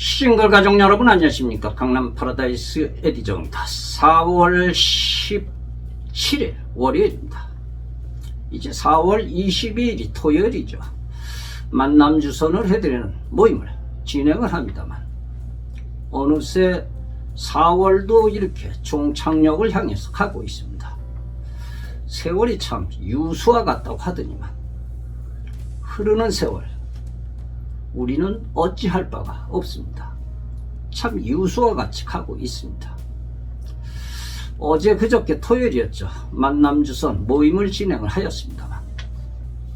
싱글 가족 여러분 안녕하십니까. 강남 파라다이스 에디정입니다. 4월 17일 월요일입니다. 이제 4월 22일이 토요일이죠. 만남주선을 해드리는 모임을 진행을 합니다만 어느새 4월도 이렇게 종착역을 향해서 가고 있습니다. 세월이 참 유수와 같다고 하더니만 흐르는 세월 우리는 어찌할 바가 없습니다. 참 유수와 같이 가고 있습니다. 어제 그저께 토요일이었죠. 만남주선 모임을 진행을 하였습니다만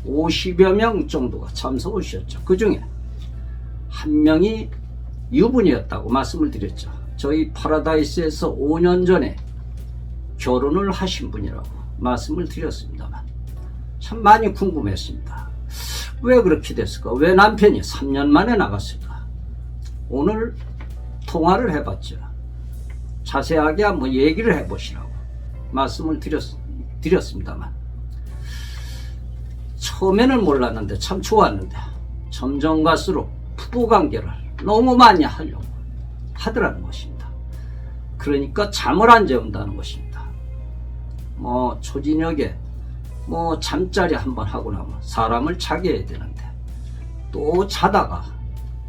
50여 명 정도가 참석을 하셨죠. 그 중에 한 명이 유분이었다고 말씀을 드렸죠. 저희 파라다이스에서 5년 전에 결혼을 하신 분이라고 말씀을 드렸습니다만 참 많이 궁금했습니다. 왜 그렇게 됐을까? 왜 남편이 3년 만에 나갔을까? 오늘 통화를 해봤죠. 자세하게 한번 얘기를 해보시라고 말씀을 드렸습니다만 처음에는 몰랐는데 참 좋았는데 점점 갈수록 부부관계를 너무 많이 하려고 하더라는 것입니다. 그러니까 잠을 안 재운다는 것입니다. 초저녁에 잠자리 한번 하고 나면 사람을 자게 해야 되는데 또 자다가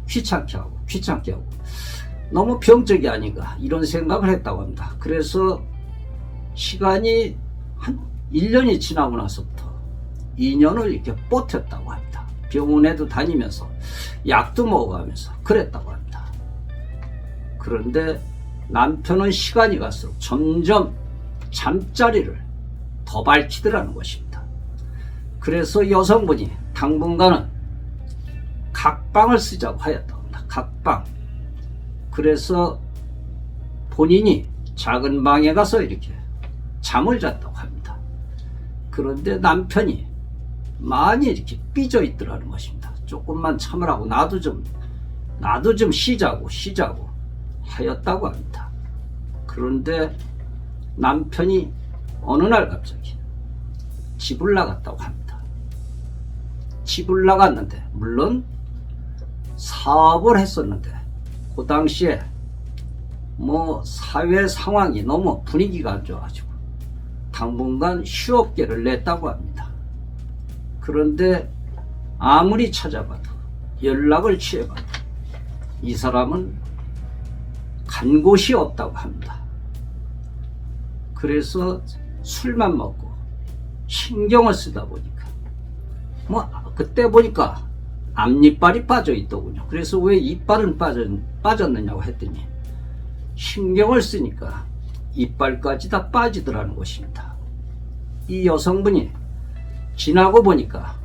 귀찮게 하고 너무 병적이 아닌가 이런 생각을 했다고 합니다. 그래서 시간이 한 1년이 지나고 나서부터 2년을 이렇게 버텼다고 합니다. 병원에도 다니면서 약도 먹어가면서 그랬다고 합니다. 그런데 남편은 시간이 갈수록 점점 잠자리를 더 밝히더라는 것입니다. 그래서 여성분이 당분간은 각방을 쓰자고 하였다고 합니다. 각방. 그래서 본인이 작은 방에 가서 이렇게 잠을 잤다고 합니다. 그런데 남편이 많이 이렇게 삐져 있더라는 것입니다. 조금만 참으라고 나도 좀 쉬자고 하였다고 합니다. 그런데 남편이 어느 날 갑자기 집을 나갔다고 합니다. 집을 나갔는데 물론 사업을 했었는데 그 당시에 사회 상황이 너무 분위기가 안 좋아가지고 당분간 휴업계를 냈다고 합니다. 그런데 아무리 찾아봐도 연락을 취해봐도 이 사람은 간 곳이 없다고 합니다. 그래서 술만 먹고 신경을 쓰다 보니까 그때 보니까 앞니빨이 빠져 있더군요. 그래서 왜 이빨은 빠졌느냐고 했더니 신경을 쓰니까 이빨까지 다 빠지더라는 것입니다. 이 여성분이 지나고 보니까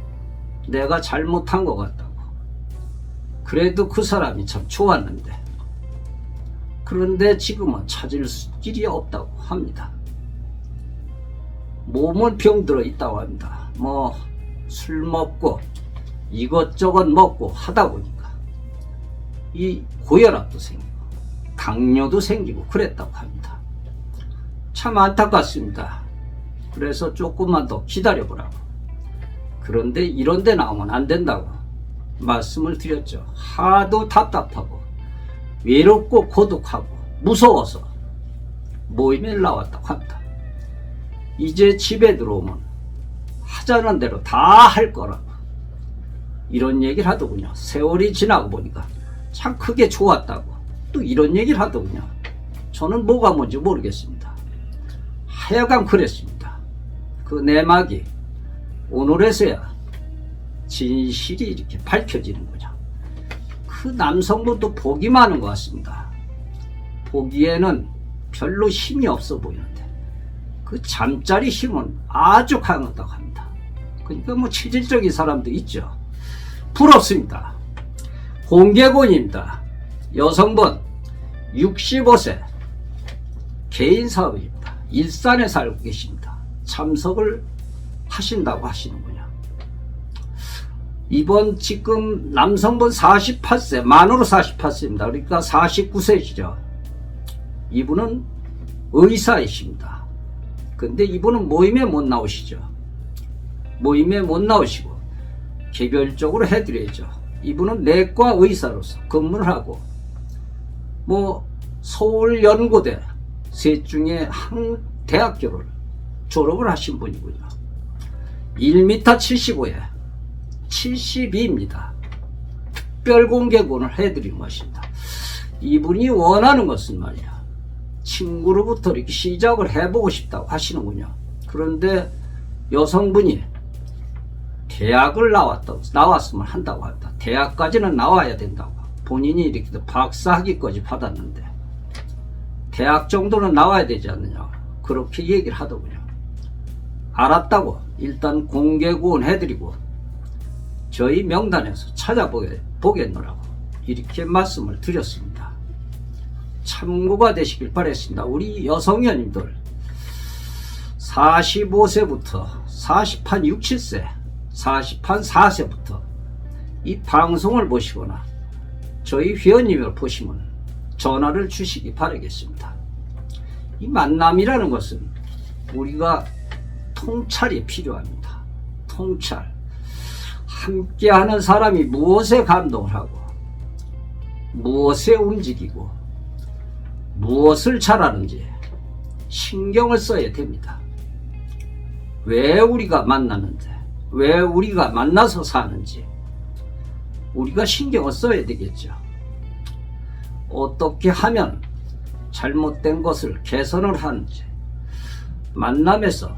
내가 잘못한 것 같다고. 그래도 그 사람이 참 좋았는데 그런데 지금은 찾을 길이 없다고 합니다. 몸은 병들어 있다고 합니다. 술 먹고 이것저것 먹고 하다 보니까 이 고혈압도 생기고 당뇨도 생기고 그랬다고 합니다. 참 안타깝습니다. 그래서 조금만 더 기다려보라고. 그런데 이런 데 나오면 안 된다고 말씀을 드렸죠. 하도 답답하고 외롭고 고독하고 무서워서 모임에 나왔다고 합니다. 이제 집에 들어오면 하자는 대로 다 할 거라고 이런 얘기를 하더군요. 세월이 지나고 보니까 참 크게 좋았다고 또 이런 얘기를 하더군요. 저는 뭐가 뭔지 모르겠습니다. 하여간 그랬습니다. 그 내막이 오늘에서야 진실이 이렇게 밝혀지는군요. 그 남성분도 복이 많은 것 같습니다. 보기에는 별로 힘이 없어 보이는데 그 잠자리 힘은 아주 강하다고 합니다. 그러니까 체질적인 사람도 있죠. 부럽습니다. 공개곤입니다. 여성분 65세 개인 사업입니다. 일산에 살고 계십니다. 참석을 하신다고 하시는군요. 이번 지금 남성분 48세 만으로 48세입니다. 그러니까 49세시죠. 이분은 의사이십니다. 근데 이분은 모임에 못 나오시죠. 모임에 못 나오시고 개별적으로 해드려야죠. 이분은 내과 의사로서 근무를 하고 뭐 서울 연고대 셋 중에 한 대학교를 졸업을 하신 분이고요. 1m 75에 72입니다. 특별 공개군을 해드린 것입니다. 이분이 원하는 것은 말이야, 친구로부터 이렇게 시작을 해보고 싶다고 하시는군요. 그런데 여성분이 대학을 나왔으면 한다고 한다. 대학까지는 나와야 된다고. 본인이 이렇게 박사학위까지 받았는데 대학 정도는 나와야 되지 않느냐, 그렇게 얘기를 하더군요. 알았다고 일단 공개구원 해드리고 저희 명단에서 찾아보겠노라고 이렇게 말씀을 드렸습니다. 참고가 되시길 바랬습니다. 우리 여성연님들 45세부터 40한 6, 7세 40한 4세부터 이 방송을 보시거나 저희 회원님을 보시면 전화를 주시기 바라겠습니다. 이 만남이라는 것은 우리가 통찰이 필요합니다. 통찰. 함께하는 사람이 무엇에 감동을 하고 무엇에 움직이고 무엇을 잘하는지 신경을 써야 됩니다. 왜 우리가 만났는데, 왜 우리가 만나서 사는지 우리가 신경을 써야 되겠죠. 어떻게 하면 잘못된 것을 개선을 하는지, 만남에서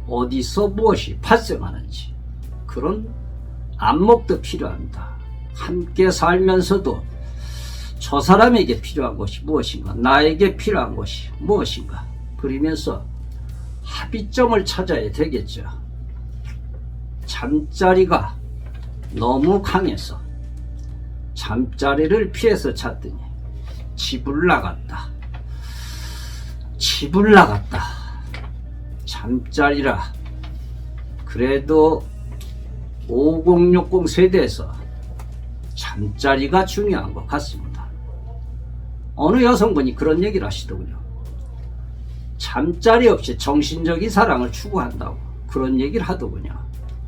어디서 무엇이 발생하는지 그런 안목도 필요합니다. 함께 살면서도 저 사람에게 필요한 것이 무엇인가, 나에게 필요한 것이 무엇인가, 그러면서 합의점을 찾아야 되겠죠. 잠자리가 너무 강해서 잠자리를 피해서 잤더니 집을 나갔다. 잠자리라 그래도 5060 세대에서 잠자리가 중요한 것 같습니다. 어느 여성분이 그런 얘기를 하시더군요. 잠자리 없이 정신적인 사랑을 추구한다고 그런 얘기를 하더군요.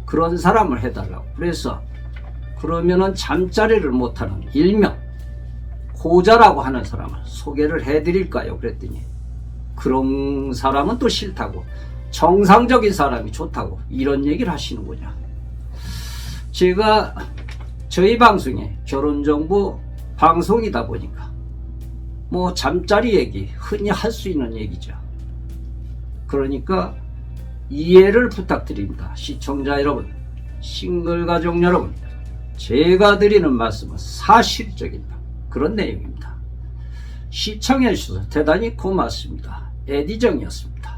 그런 사람을 해달라고. 그래서 그러면은 잠자리를 못하는 일명 호자라고 하는 사람을 소개를 해드릴까요? 그랬더니 그런 사람은 또 싫다고, 정상적인 사람이 좋다고 이런 얘기를 하시는군요. 제가 저희 방송에 결혼정보 방송이다 보니까 뭐 잠자리 얘기 흔히 할 수 있는 얘기죠. 그러니까 이해를 부탁드립니다. 시청자 여러분, 싱글 가족 여러분, 제가 드리는 말씀은 사실적인 그런 내용입니다. 시청해 주셔서 대단히 고맙습니다. 에디정이었습니다.